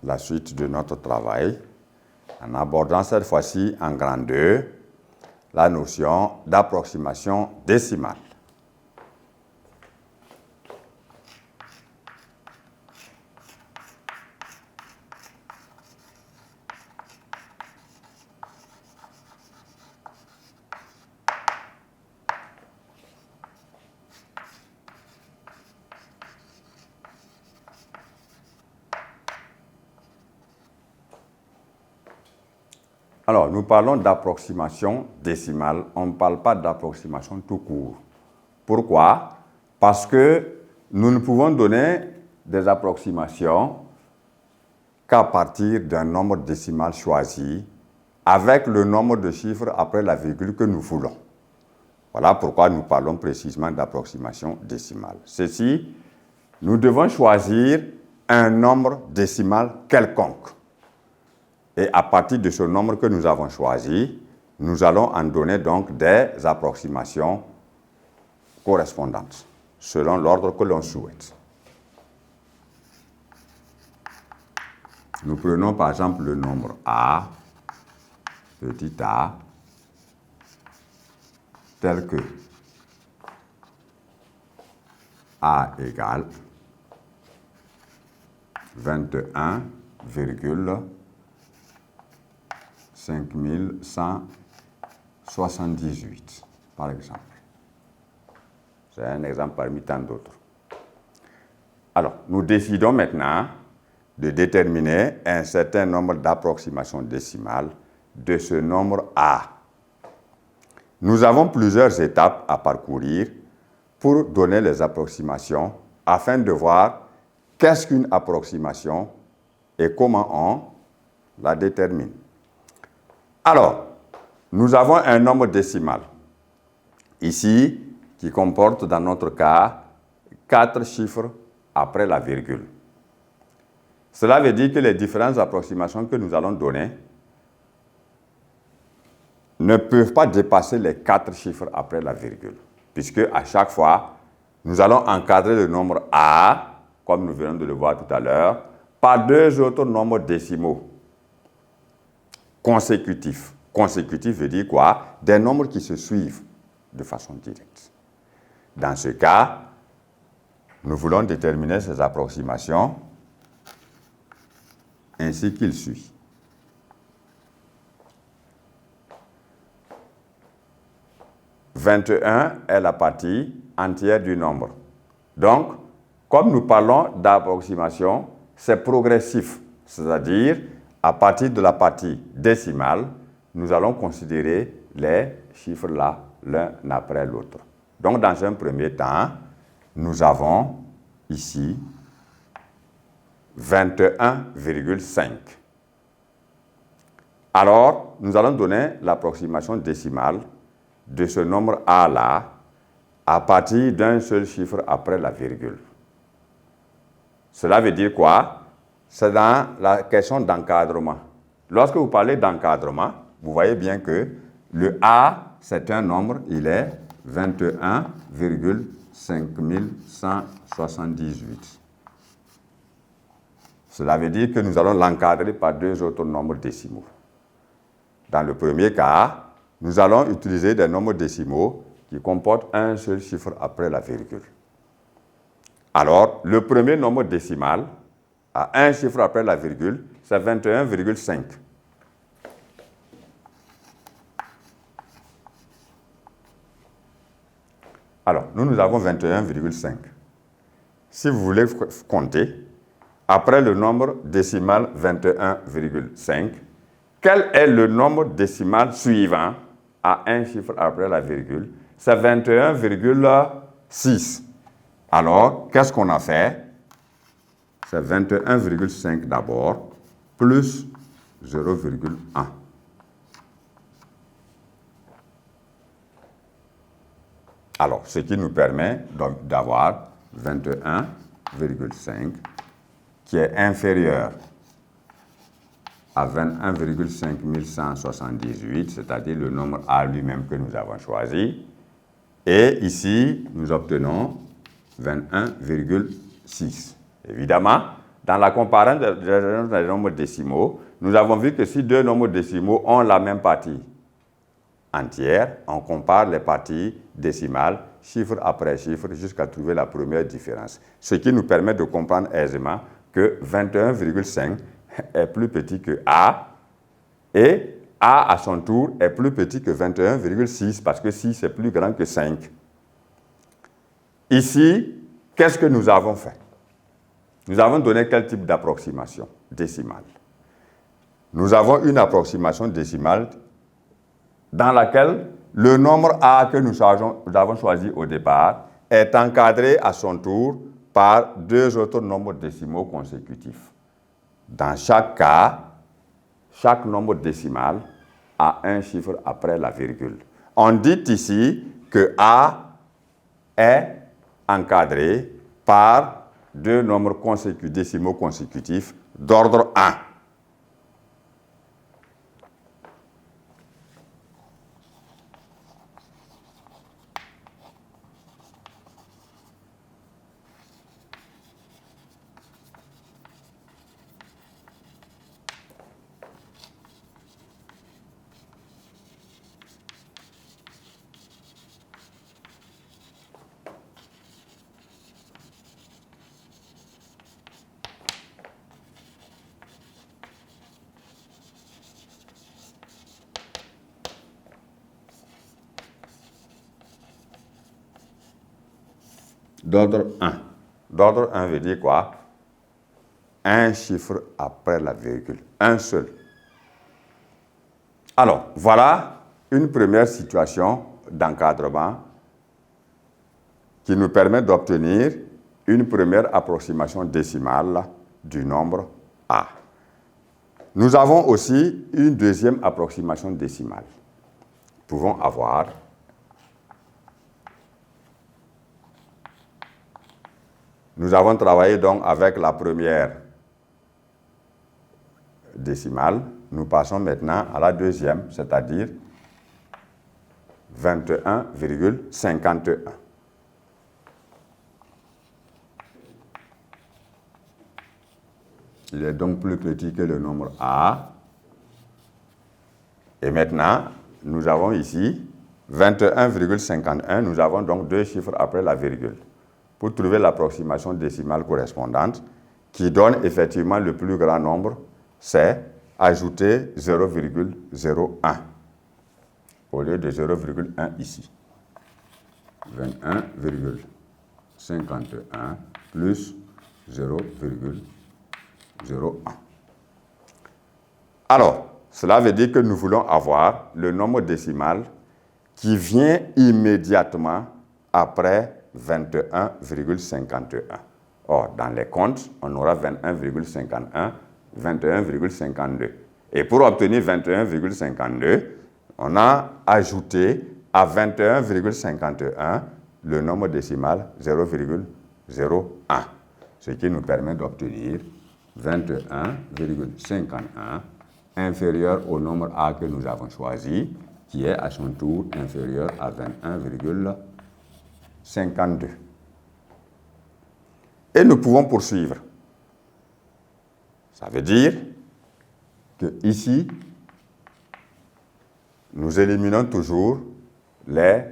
la suite de notre travail en abordant cette fois-ci en grand 2 la notion d'approximation décimale. Alors, nous parlons d'approximation décimale, on ne parle pas d'approximation tout court. Pourquoi? Parce que nous ne pouvons donner des approximations qu'à partir d'un nombre décimal choisi avec le nombre de chiffres après la virgule que nous voulons. Voilà pourquoi nous parlons précisément d'approximation décimale. Ceci, nous devons choisir un nombre décimal quelconque. Et à partir de ce nombre que nous avons choisi, nous allons en donner donc des approximations correspondantes, selon l'ordre que l'on souhaite. Nous prenons par exemple le nombre A, petit a, tel que A égale 21,5178, par exemple. C'est un exemple parmi tant d'autres. Alors, nous décidons maintenant de déterminer un certain nombre d'approximations décimales de ce nombre A. Nous avons plusieurs étapes à parcourir pour donner les approximations afin de voir qu'est-ce qu'une approximation et comment on la détermine. Alors, nous avons un nombre décimal, ici, qui comporte dans notre cas 4 chiffres après la virgule. Cela veut dire que les différentes approximations que nous allons donner ne peuvent pas dépasser les 4 chiffres après la virgule, puisque à chaque fois, nous allons encadrer le nombre A, comme nous venons de le voir tout à l'heure, par 2 autres nombres décimaux consécutifs. Consécutif veut dire quoi? Des nombres qui se suivent de façon directe. Dans ce cas, nous voulons déterminer ces approximations ainsi qu'il suit. « 21 est la partie entière du nombre. » Donc, comme nous parlons d'approximation, c'est progressif, c'est-à-dire à partir de la partie décimale, nous allons considérer les chiffres là, l'un après l'autre. Donc, dans un premier temps, nous avons ici 21,5. Alors, nous allons donner l'approximation décimale de ce nombre A là à partir d'un seul chiffre après la virgule. Cela veut dire quoi? C'est dans la question d'encadrement. Lorsque vous parlez d'encadrement, vous voyez bien que le A, c'est un nombre, il est 21,5178. Cela veut dire que nous allons l'encadrer par 2 autres nombres décimaux. Dans le premier cas, nous allons utiliser des nombres décimaux qui comportent un seul chiffre après la virgule. Alors, le premier nombre décimal à un chiffre après la virgule, c'est 21,5. Alors, nous avons 21,5. Si vous voulez compter, après le nombre décimal 21,5, quel est le nombre décimal suivant à un chiffre après la virgule? C'est 21,6. Alors, qu'est-ce qu'on a fait? C'est 21,5 d'abord, plus 0,1. Alors, ce qui nous permet donc d'avoir 21,5 qui est inférieur à 21,5178, c'est-à-dire le nombre A lui-même que nous avons choisi. Et ici, nous obtenons 21,6. Évidemment, dans la comparaison des nombres décimaux, nous avons vu que si deux nombres décimaux ont la même partie entière, on compare les parties décimales, chiffre après chiffre, jusqu'à trouver la première différence. Ce qui nous permet de comprendre aisément que 21,5 est plus petit que A, et A à son tour est plus petit que 21,6 parce que 6 est plus grand que 5. Ici, qu'est-ce que nous avons fait? Nous avons donné quel type d'approximation décimale? Nous avons une approximation décimale dans laquelle le nombre A que nous avons choisi au départ est encadré à son tour par deux autres nombres décimaux consécutifs. Dans chaque cas, chaque nombre décimal a un chiffre après la virgule. On dit ici que A est encadré par deux nombres décimaux consécutifs d'ordre 1. D'ordre 1. D'ordre 1 veut dire quoi? Un chiffre après la virgule. Un seul. Alors, voilà une première situation d'encadrement qui nous permet d'obtenir une première approximation décimale du nombre A. Nous avons aussi une deuxième approximation décimale. Nous pouvons avoir Nous avons travaillé donc avec la première décimale. Nous passons maintenant à la deuxième, c'est-à-dire 21,51. Il est donc plus petit que le nombre A. Et maintenant, nous avons ici 21,51. Nous avons donc deux chiffres après la virgule. Pour trouver l'approximation décimale correspondante, qui donne effectivement le plus grand nombre, c'est ajouter 0,01 au lieu de 0,1 ici. 21,51 plus 0,01. Alors, cela veut dire que nous voulons avoir le nombre décimal qui vient immédiatement après 21,51. Or, dans les comptes, on aura 21,51, 21,52. Et pour obtenir 21,52, on a ajouté à 21,51 le nombre décimal 0,01, ce qui nous permet d'obtenir 21,51 inférieur au nombre A que nous avons choisi, qui est à son tour inférieur à 21,52. Et nous pouvons poursuivre. Ça veut dire que ici, nous éliminons toujours les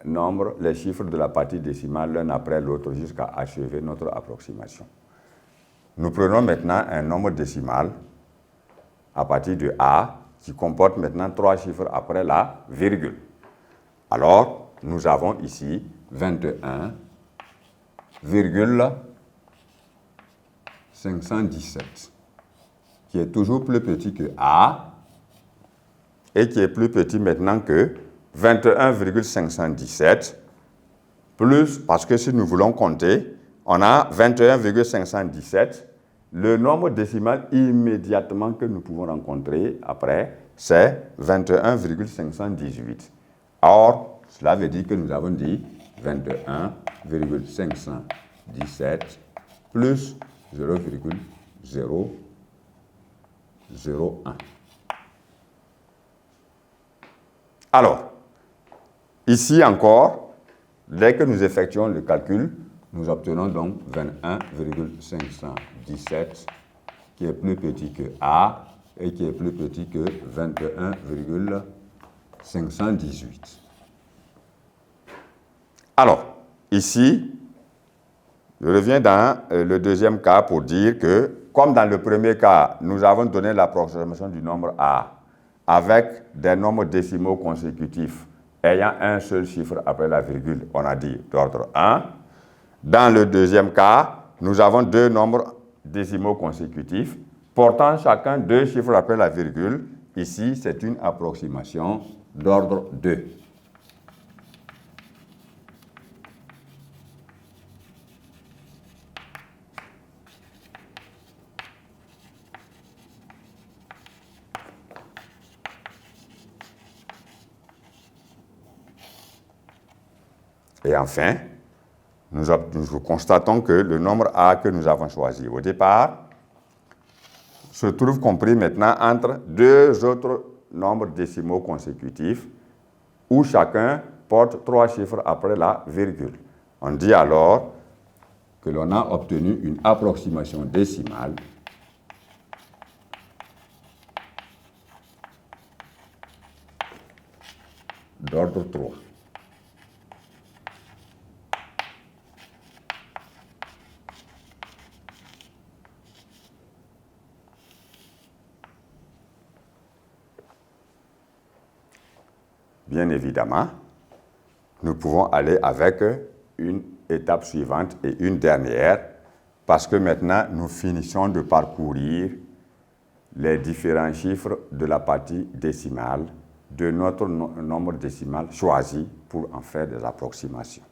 nombres, les chiffres de la partie décimale l'un après l'autre jusqu'à achever notre approximation. Nous prenons maintenant un nombre décimal à partir de A qui comporte maintenant trois chiffres après la virgule. Alors, nous avons ici 21,517 qui est toujours plus petit que A et qui est plus petit maintenant que 21,517 plus, parce que si nous voulons compter, on a 21,517. Le nombre décimal immédiatement que nous pouvons rencontrer après, c'est 21,518. Or, cela veut dire que nous avons dit 21,517 plus 0,001. Alors, ici encore, dès que nous effectuons le calcul, nous obtenons donc 21,517 qui est plus petit que A et qui est plus petit que 21,518. Alors, ici, je reviens dans le deuxième cas pour dire que, comme dans le premier cas, nous avons donné l'approximation du nombre A avec des nombres décimaux consécutifs ayant un seul chiffre après la virgule, on a dit d'ordre 1. Dans le deuxième cas, nous avons deux nombres décimaux consécutifs portant chacun deux chiffres après la virgule. Ici, c'est une approximation d'ordre 2. Et enfin, nous constatons que le nombre A que nous avons choisi au départ se trouve compris maintenant entre deux autres nombres décimaux consécutifs où chacun porte 3 chiffres après la virgule. On dit alors que l'on a obtenu une approximation décimale d'ordre 3. Bien évidemment, nous pouvons aller avec une étape suivante et une dernière, parce que maintenant, nous finissons de parcourir les différents chiffres de la partie décimale de notre nombre décimal choisi pour en faire des approximations.